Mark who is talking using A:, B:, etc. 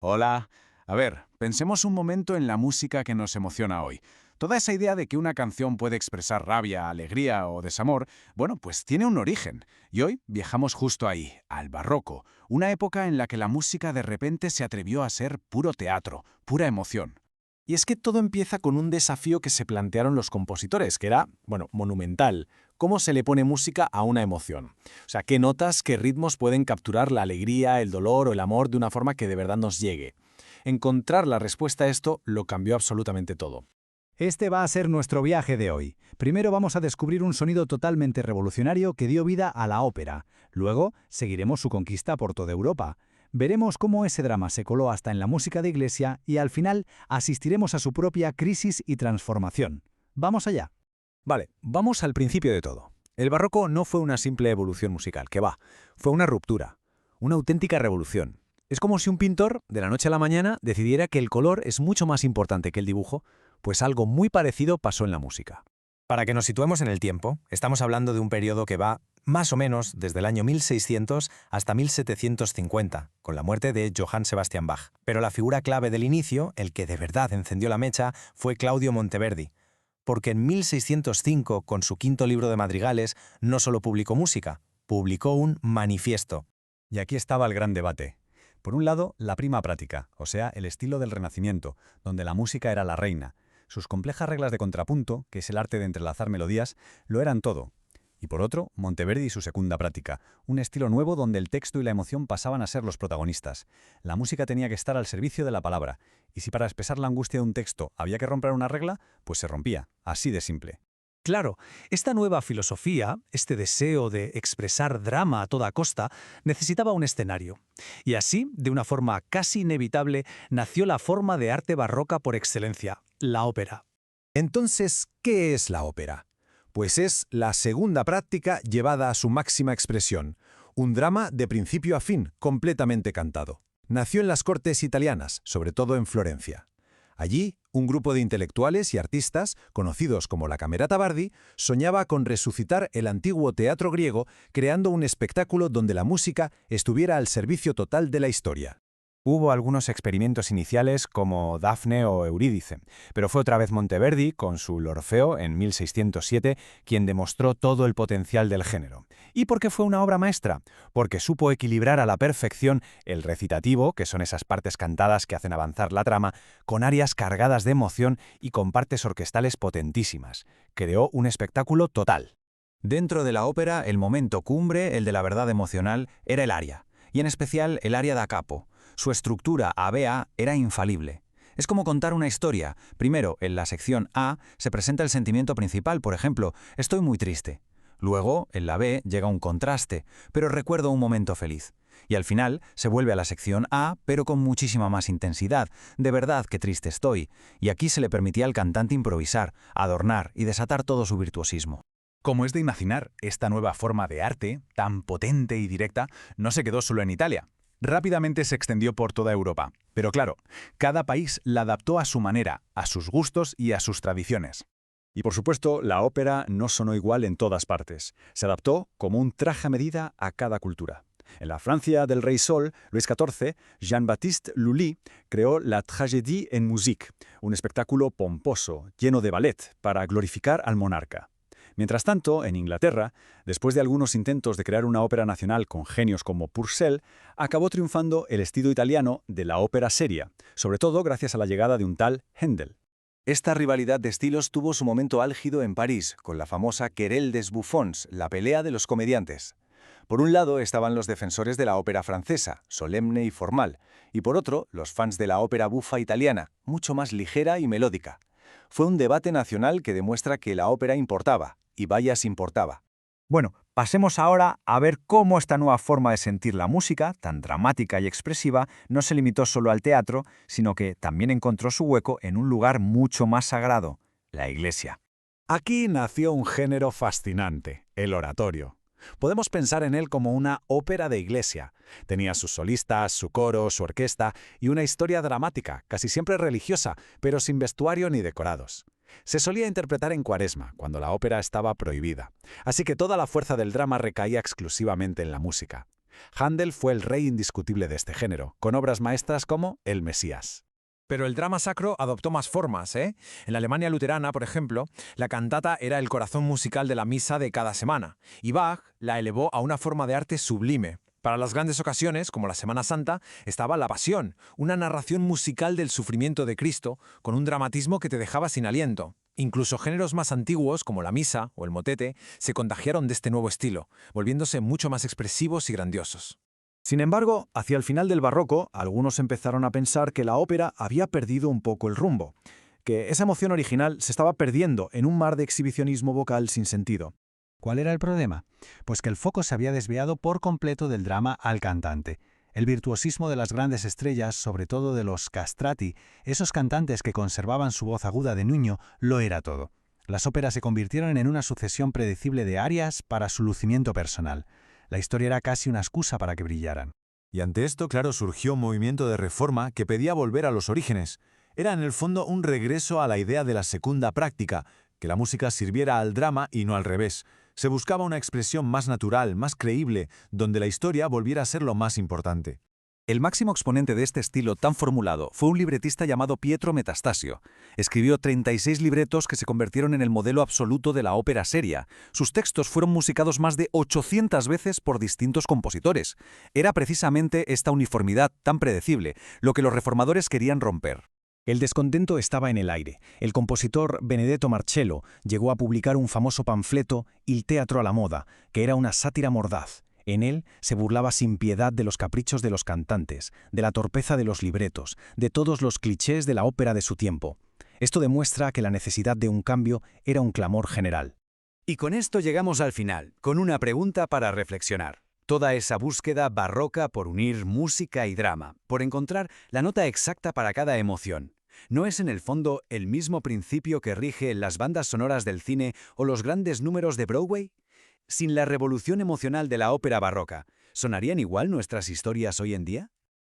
A: Hola. A ver, pensemos un momento en la música que nos emociona hoy. Toda esa idea de que una canción puede expresar rabia, alegría o desamor, bueno, pues tiene un origen. Y hoy viajamos justo ahí, al barroco, una época en la que la música de repente se atrevió a ser puro teatro, pura emoción.
B: Y es que todo empieza con un desafío que se plantearon los compositores, que era, bueno, monumental. ¿Cómo se le pone música a una emoción? O sea, ¿qué notas, qué ritmos pueden capturar la alegría, el dolor o el amor de una forma que de verdad nos llegue? Encontrar la respuesta a esto lo cambió absolutamente todo.
C: Este va a ser nuestro viaje de hoy. Primero vamos a descubrir un sonido totalmente revolucionario que dio vida a la ópera. Luego seguiremos su conquista por toda Europa. Veremos cómo ese drama se coló hasta en la música de iglesia y al final asistiremos a su propia crisis y transformación. Vamos allá.
B: Vale, vamos al principio de todo. El barroco no fue una simple evolución musical, que va, fue una ruptura, una auténtica revolución. Es como si un pintor, de la noche a la mañana, decidiera que el color es mucho más importante que el dibujo, pues algo muy parecido pasó en la música.
D: Para que nos situemos en el tiempo, estamos hablando de un periodo que va más o menos desde el año 1600 hasta 1750, con la muerte de Johann Sebastian Bach. Pero la figura clave del inicio, el que de verdad encendió la mecha, fue Claudio Monteverdi, porque en 1605, con su quinto libro de madrigales, no solo publicó música, publicó un manifiesto.
E: Y aquí estaba el gran debate. Por un lado, la prima práctica, o sea, el estilo del Renacimiento, donde la música era la reina. Sus complejas reglas de contrapunto, que es el arte de entrelazar melodías, lo eran todo. Y por otro, Monteverdi y su segunda práctica, un estilo nuevo donde el texto y la emoción pasaban a ser los protagonistas. La música tenía que estar al servicio de la palabra, y si para expresar la angustia de un texto había que romper una regla, pues se rompía, así de simple.
F: Claro, esta nueva filosofía, este deseo de expresar drama a toda costa, necesitaba un escenario. Y así, de una forma casi inevitable, nació la forma de arte barroca por excelencia, la ópera.
B: Entonces, ¿qué es la ópera? Pues es la segunda práctica llevada a su máxima expresión, un drama de principio a fin, completamente cantado. Nació en las cortes italianas, sobre todo en Florencia. Allí, un grupo de intelectuales y artistas, conocidos como la Camerata Bardi, soñaba con resucitar el antiguo teatro griego creando un espectáculo donde la música estuviera al servicio total de la historia.
D: Hubo algunos experimentos iniciales como Dafne o Eurídice, pero fue otra vez Monteverdi, con su L'Orfeo en 1607, quien demostró todo el potencial del género. ¿Y por qué fue una obra maestra? Porque supo equilibrar a la perfección el recitativo, que son esas partes cantadas que hacen avanzar la trama, con arias cargadas de emoción y con partes orquestales potentísimas. Creó un espectáculo total.
G: Dentro de la ópera, el momento cumbre, el de la verdad emocional, era el aria, y en especial el aria da capo. Su estructura A-B-A era infalible. Es como contar una historia. Primero, en la sección A, se presenta el sentimiento principal, por ejemplo, estoy muy triste. Luego, en la B, llega un contraste, pero recuerdo un momento feliz. Y al final, se vuelve a la sección A, pero con muchísima más intensidad. De verdad, qué triste estoy. Y aquí se le permitía al cantante improvisar, adornar y desatar todo su virtuosismo.
A: Como es de imaginar, esta nueva forma de arte, tan potente y directa, no se quedó solo en Italia. Rápidamente se extendió por toda Europa. Pero claro, cada país la adaptó a su manera, a sus gustos y a sus tradiciones.
E: Y por supuesto, la ópera no sonó igual en todas partes. Se adaptó como un traje a medida a cada cultura. En la Francia del Rey Sol, Luis XIV, Jean-Baptiste Lully creó la Tragédie en musique, un espectáculo pomposo, lleno de ballet, para glorificar al monarca. Mientras tanto, en Inglaterra, después de algunos intentos de crear una ópera nacional con genios como Purcell, acabó triunfando el estilo italiano de la ópera seria, sobre todo gracias a la llegada de un tal Händel.
G: Esta rivalidad de estilos tuvo su momento álgido en París, con la famosa Querelle des Buffons, la pelea de los comediantes. Por un lado estaban los defensores de la ópera francesa, solemne y formal, y por otro, los fans de la ópera bufa italiana, mucho más ligera y melódica. Fue un debate nacional que demuestra que la ópera importaba, y vaya si importaba.
C: Bueno, pasemos ahora a ver cómo esta nueva forma de sentir la música, tan dramática y expresiva, no se limitó solo al teatro, sino que también encontró su hueco en un lugar mucho más sagrado, la iglesia.
B: Aquí nació un género fascinante, el oratorio. Podemos pensar en él como una ópera de iglesia. Tenía sus solistas, su coro, su orquesta y una historia dramática, casi siempre religiosa, pero sin vestuario ni decorados. Se solía interpretar en Cuaresma, cuando la ópera estaba prohibida, así que toda la fuerza del drama recaía exclusivamente en la música.
E: Händel fue el rey indiscutible de este género, con obras maestras como El Mesías.
B: Pero el drama sacro adoptó más formas, ¿eh? En la Alemania luterana, por ejemplo, la cantata era el corazón musical de la misa de cada semana, y Bach la elevó a una forma de arte sublime. Para las grandes ocasiones, como la Semana Santa, estaba la Pasión, una narración musical del sufrimiento de Cristo, con un dramatismo que te dejaba sin aliento. Incluso géneros más antiguos, como la misa o el motete, se contagiaron de este nuevo estilo, volviéndose mucho más expresivos y grandiosos.
E: Sin embargo, hacia el final del barroco, algunos empezaron a pensar que la ópera había perdido un poco el rumbo, que esa emoción original se estaba perdiendo en un mar de exhibicionismo vocal sin sentido.
C: ¿Cuál era el problema? Pues que el foco se había desviado por completo del drama al cantante. El virtuosismo de las grandes estrellas, sobre todo de los castrati, esos cantantes que conservaban su voz aguda de niño, lo era todo. Las óperas se convirtieron en una sucesión predecible de arias para su lucimiento personal. La historia era casi una excusa para que brillaran.
B: Y ante esto, claro, surgió un movimiento de reforma que pedía volver a los orígenes. Era en el fondo un regreso a la idea de la secunda práctica, que la música sirviera al drama y no al revés. Se buscaba una expresión más natural, más creíble, donde la historia volviera a ser lo más importante.
H: El máximo exponente de este estilo tan formulado fue un libretista llamado Pietro Metastasio. Escribió 36 libretos que se convirtieron en el modelo absoluto de la ópera seria. Sus textos fueron musicados más de 800 veces por distintos compositores. Era precisamente esta uniformidad tan predecible lo que los reformadores querían romper.
B: El descontento estaba en el aire. El compositor Benedetto Marcello llegó a publicar un famoso panfleto, Il teatro alla moda, que era una sátira mordaz. En él se burlaba sin piedad de los caprichos de los cantantes, de la torpeza de los libretos, de todos los clichés de la ópera de su tiempo. Esto demuestra que la necesidad de un cambio era un clamor general.
H: Y con esto llegamos al final, con una pregunta para reflexionar. Toda esa búsqueda barroca por unir música y drama, por encontrar la nota exacta para cada emoción. ¿No es en el fondo el mismo principio que rige las bandas sonoras del cine o los grandes números de Broadway? Sin la revolución emocional de la ópera barroca, ¿sonarían igual nuestras historias hoy en día?